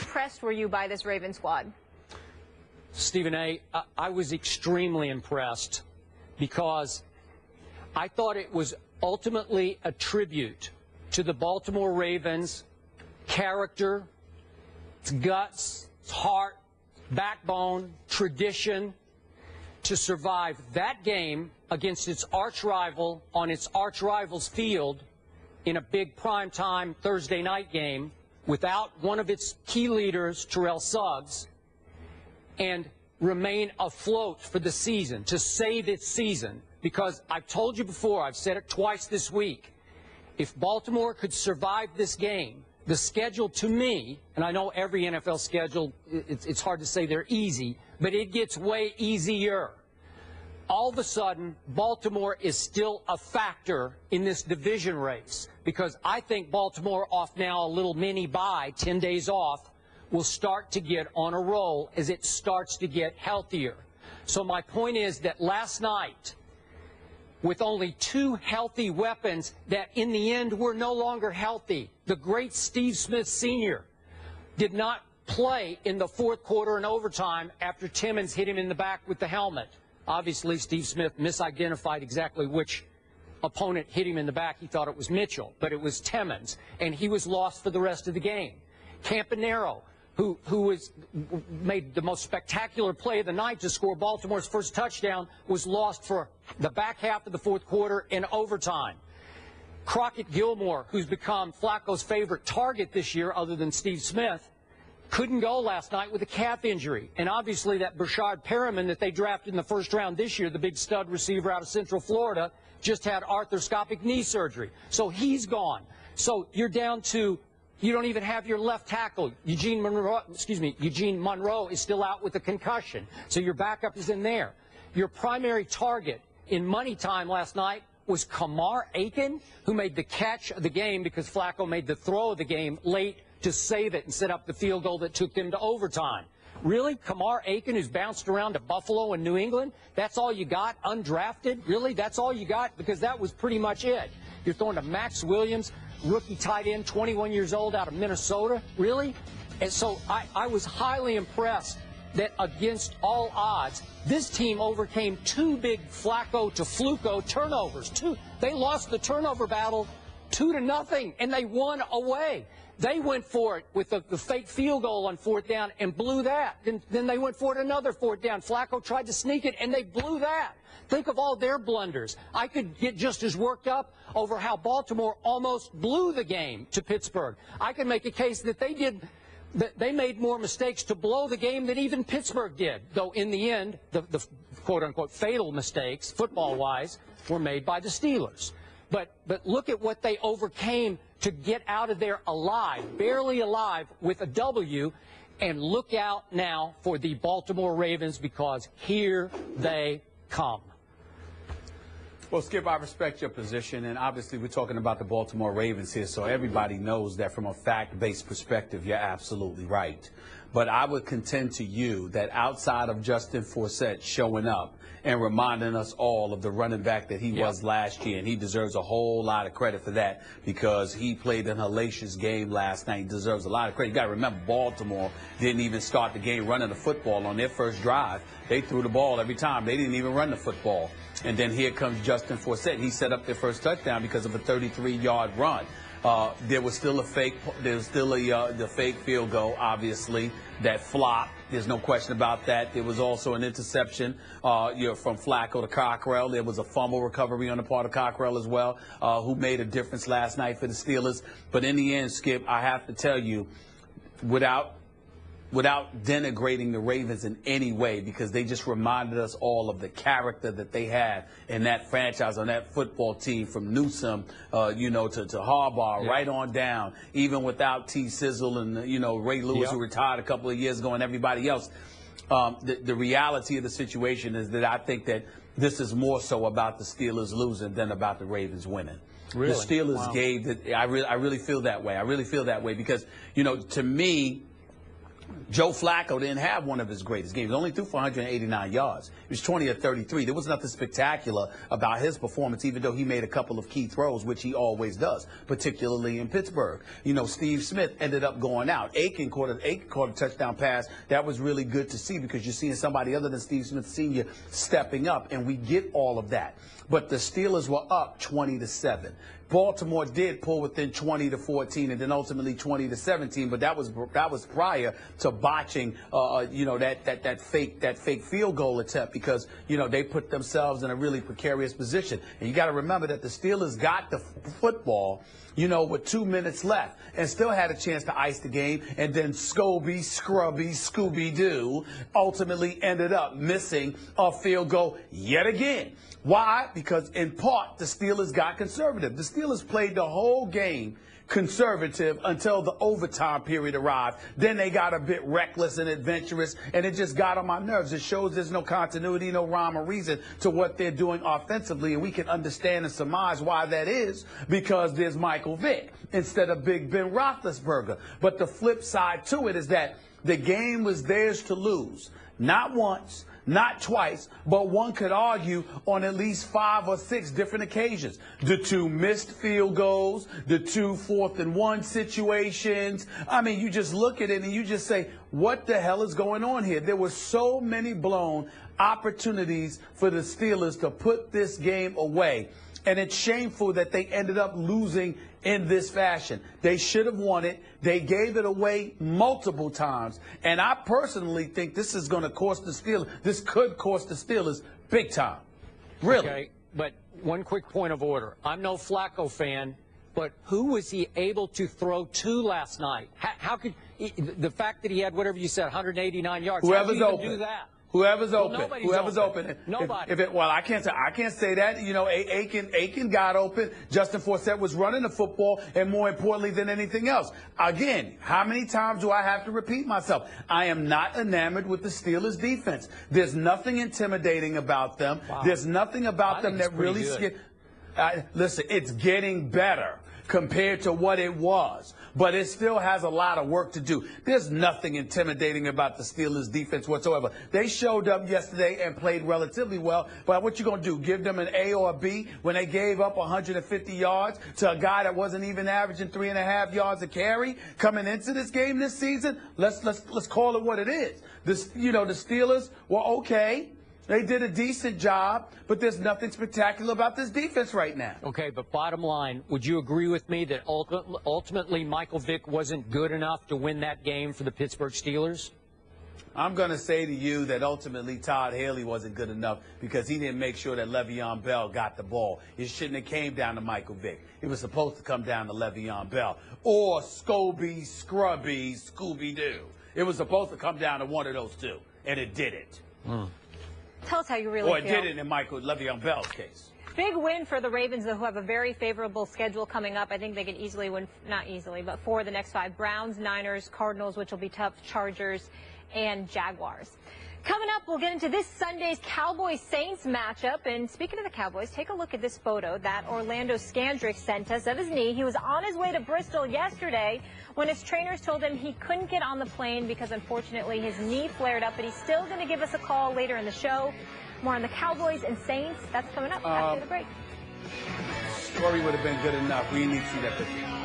impressed were you by this Ravens squad? Stephen A., I was extremely impressed because I thought it was ultimately a tribute to the Baltimore Ravens' character, its guts, its heart, backbone, tradition, to survive that game against its arch rival on its arch rival's field in a big primetime Thursday night game without one of its key leaders, Terrell Suggs, and remain afloat for the season, to save its season. Because I've told you before, I've said it twice this week, if Baltimore could survive this game, the schedule to me, and I know every NFL schedule, it's hard to say they're easy, but it gets way easier. All of a sudden, Baltimore is still a factor in this division race because I think Baltimore, off now a little mini bye, 10 days off, will start to get on a roll as it starts to get healthier. So my point is that last night, with only two healthy weapons that in the end were no longer healthy, the great Steve Smith Sr. did not play in the fourth quarter and overtime after Timmons hit him in the back with the helmet. Obviously, Steve Smith misidentified exactly which opponent hit him in the back. He thought it was Mitchell, but it was Timmons, and he was lost for the rest of the game. Campanaro, who made the most spectacular play of the night to score Baltimore's first touchdown, was lost for the back half of the fourth quarter in overtime. Crockett Gilmore, who's become Flacco's favorite target this year other than Steve Smith, couldn't go last night with a calf injury. And obviously that Brashard Perriman that they drafted in the first round this year, the big stud receiver out of Central Florida, just had arthroscopic knee surgery. So he's gone. So you're down to, you don't even have your left tackle. Eugene Monroe is still out with a concussion. So your backup is in there. Your primary target in money time last night was Kamar Aiken, who made the catch of the game because Flacco made the throw of the game late to save it and set up the field goal that took them to overtime. Really? Kamar Aiken, who's bounced around to Buffalo and New England? That's all you got? Undrafted? Really? That's all you got? Because that was pretty much it. You're throwing to Max Williams, rookie tight end, 21 years old, out of Minnesota? Really? And so I was highly impressed that against all odds, this team overcame two big Flacco to Fluco turnovers. They lost the turnover battle 2-0, and they won away. They went for it with the fake field goal on fourth down and blew that. Then they went for it another fourth down. Flacco tried to sneak it, and they blew that. Think of all their blunders. I could get just as worked up over how Baltimore almost blew the game to Pittsburgh. I could make a case that they made more mistakes to blow the game than even Pittsburgh did, though in the end, the quote-unquote fatal mistakes, football-wise, were made by the Steelers. But look at what they overcame to get out of there alive, barely alive, with a W, and look out now for the Baltimore Ravens because here they come. Well, Skip, I respect your position, and obviously we're talking about the Baltimore Ravens here, so everybody knows that from a fact-based perspective, you're absolutely right. But I would contend to you that outside of Justin Forsett showing up and reminding us all of the running back that he was last year, and he deserves a whole lot of credit for that because he played an hellacious game last night. He deserves a lot of credit. You got to remember, Baltimore didn't even start the game running the football on their first drive. They threw the ball every time. They didn't even run the football. And then here comes Justin Forsett. He set up their first touchdown because of a 33-yard run. There was still the fake field goal, obviously, that flopped. There's no question about that. There was also an interception from Flacco to Cockrell. There was a fumble recovery on the part of Cockrell as well, who made a difference last night for the Steelers. But in the end, Skip, I have to tell you, without denigrating the Ravens in any way, because they just reminded us all of the character that they had in that franchise, on that football team, from Newsome, to Harbaugh, right on down, even without T. Sizzle and, Ray Lewis, who retired a couple of years ago, and everybody else. The reality of the situation is that I think that this is more so about the Steelers losing than about the Ravens winning. Really? The Steelers gave it. I really feel that way. I really feel that way because, to me, Joe Flacco didn't have one of his greatest games. He only threw for 189 yards. He was 20 of 33. There was nothing spectacular about his performance, even though he made a couple of key throws, which he always does, particularly in Pittsburgh. You know, Steve Smith ended up going out. Aiken caught a touchdown pass. That was really good to see because you're seeing somebody other than Steve Smith Sr. stepping up, and we get all of that. But the Steelers were up 20-7. Baltimore did pull within 20-14 and then ultimately 20-17, but that was prior to botching, you know, that fake field goal attempt because, you know, they put themselves in a really precarious position. And you got to remember that the Steelers got the football, you know, with 2 minutes left and still had a chance to ice the game. And then Scooby-Doo ultimately ended up missing a field goal yet again. Why? Because in part, the Steelers got conservative. The Steelers played the whole game conservative until the overtime period arrived. Then they got a bit reckless and adventurous, and it just got on my nerves. It shows there's no continuity, no rhyme or reason to what they're doing offensively, and we can understand and surmise why that is because there's Michael Vick instead of Big Ben Roethlisberger. But the flip side to it is that the game was theirs to lose. Not once, not twice, but one could argue on at least 5 or 6 different occasions. The 2 missed field goals, the 2 4th-and-1 situations. I mean, you just look at it and you just say, what the hell is going on here? There were so many blown opportunities for the Steelers to put this game away. And it's shameful that they ended up losing in this fashion. They should have won it. They gave it away multiple times. And I personally think this is going to cost the Steelers. This could cost the Steelers big time. Really. Okay, but one quick point of order. I'm no Flacco fan, but who was he able to throw to last night? How could the fact that he had whatever you said, 189 yards, whoever's how open. do that? Whoever's Well, open, whoever's open. Nobody. Well, I can't say that. You know, Aiken got open. Justin Forsett was running the football, and more importantly than anything else. Again, how many times do I have to repeat myself? I am not enamored with the Steelers' defense. There's nothing intimidating about them. Wow. There's nothing about them that really scares. Listen, it's getting better compared to what it was, but it still has a lot of work to do. There's nothing intimidating about the Steelers' defense whatsoever. They showed up yesterday and played relatively well, but what you going to do, give them an A or a B when they gave up 150 yards to a guy that wasn't even averaging 3.5 yards a carry coming into this game this season? Let's call it what it is. You know, the Steelers were okay. They did a decent job, but there's nothing spectacular about this defense right now. Okay, but bottom line, would you agree with me that ultimately Michael Vick wasn't good enough to win that game for the Pittsburgh Steelers? I'm going to say to you that ultimately Todd Haley wasn't good enough because he didn't make sure that Le'Veon Bell got the ball. It shouldn't have came down to Michael Vick. It was supposed to come down to Le'Veon Bell or Scooby-Doo. It was supposed to come down to one of those two, and it didn't. Tell us how you really Or it feel. did it in Le'Veon Bell's case. Big win for the Ravens, though, who have a very favorable schedule coming up. I think they can easily win, not easily, but 4 of the next 5. Browns, Niners, Cardinals, which will be tough, Chargers, and Jaguars. Coming up, we'll get into this Sunday's Cowboys-Saints matchup. And speaking of the Cowboys, take a look at this photo that Orlando Scandrick sent us of his knee. He was on his way to Bristol yesterday when his trainers told him he couldn't get on the plane because, unfortunately, his knee flared up. But he's still going to give us a call later in the show. More on the Cowboys and Saints. That's coming up after the break. Story would have been good enough. We need to see that picture.